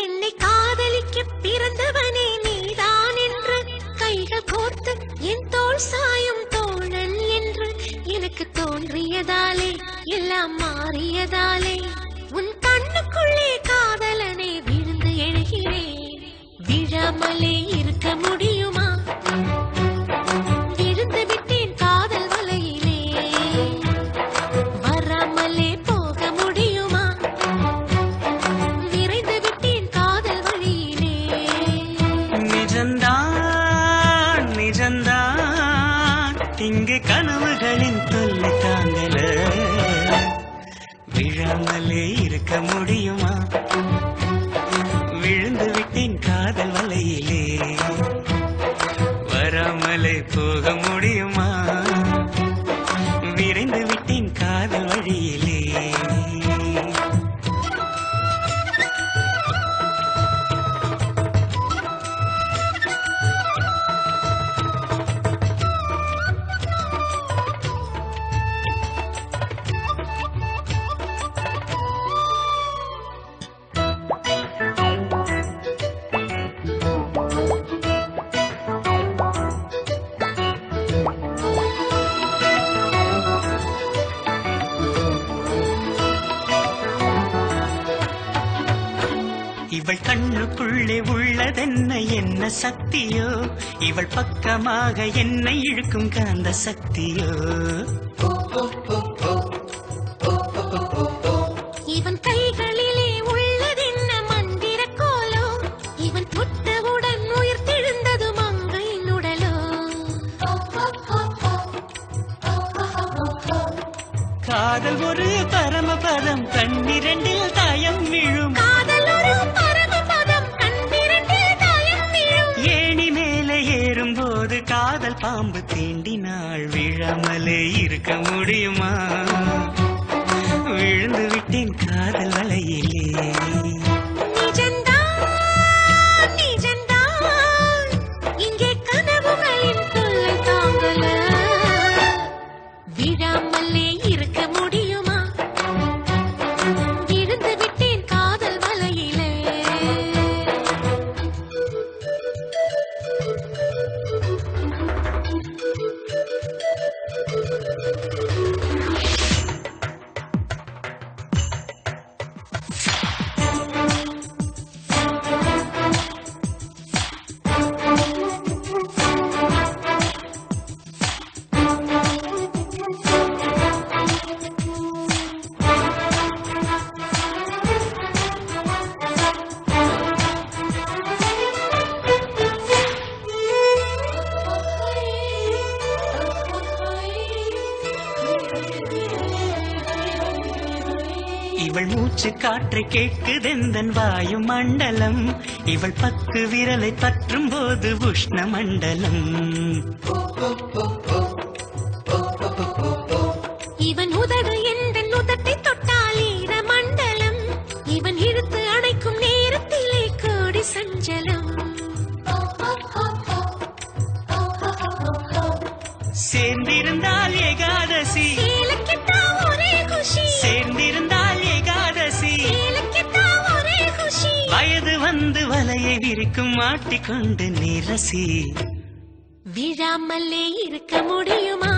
என்னை காதலிக்க பிறந்தவனே நீதான் என்று கைகள் கோர்த்து என் தோள் சாயும் தோழன் என்று எனக்கு தோன்றியதாலே எல்லாம் மாறியதாலே உன் கண்ணுக்குள்ளே காதலனை விழுந்து எழுகிறேன். விழாமலே இருக்க முடியுமா? விழுந்து விட்டேன் காதல் வலையிலே. வராமலே போக முடியுமா? விரைந்து விட்டேன் காதல் வழியிலே. நிஜந்தான் நிஜந்தான் இங்கு கனவுகளின் தொல்லை தாங்கல. விழாமலே இருக்க முடியுமா? விழுந்து விட்டேன் காதல் வலையிலே. வராமலே போக முடியுமா? விரைந்து விட்டேன் காதல் வழியிலே. இவள் கண்ணுக்குள்ளே உள்ளதென்ன என்ன சக்தியோ? இவள் பக்கமாக என்னை இழுக்கும் காந்த சக்தியோ? இவன் கைகளிலே உள்ளதென்ன மந்திர கோலோ? இவன் தொட்டவுடன் உயிர்த்தெழுந்தது மங்கையின் உடலோ? காதல் ஒரு பரமபதம், கண்ணிரண்டில் தாயம் விழும். ஏணி மேலே ஏறும்போது காதல் பாம்பு தீண்டினாள். விழாமலே இருக்க முடியுமா? விழுந்து விட்டேன் காதல் வலையிலே. இங்கே கனவுகளின் தொல்லை தாங்கல. விழாமலே இருக்க முடியுமா? விழுந்து விட்டேன் காதல் வலையிலே. இவள் மூச்சு காற்றை கேட்குதெந்தன் வாயு மண்டலம். இவள் பக்கு விரலை பற்றும் போது உஷ்ண மண்டலம். இவன் உதடு எந்தன் உதட்டை தொட்டால் ஈர மண்டலம். இவன் இழுத்து அணைக்கும் நேரத்திலே கோடி சஞ்சலம். சேர்ந்திருந்தால் ஏகாதசி, சேர்ந்திருந்தால் ஏகாதசி. வயது வந்து வலையை விரிக்கும் மாட்டிக்கொண்டு நிரசி. விழாமலே இருக்க முடியுமா?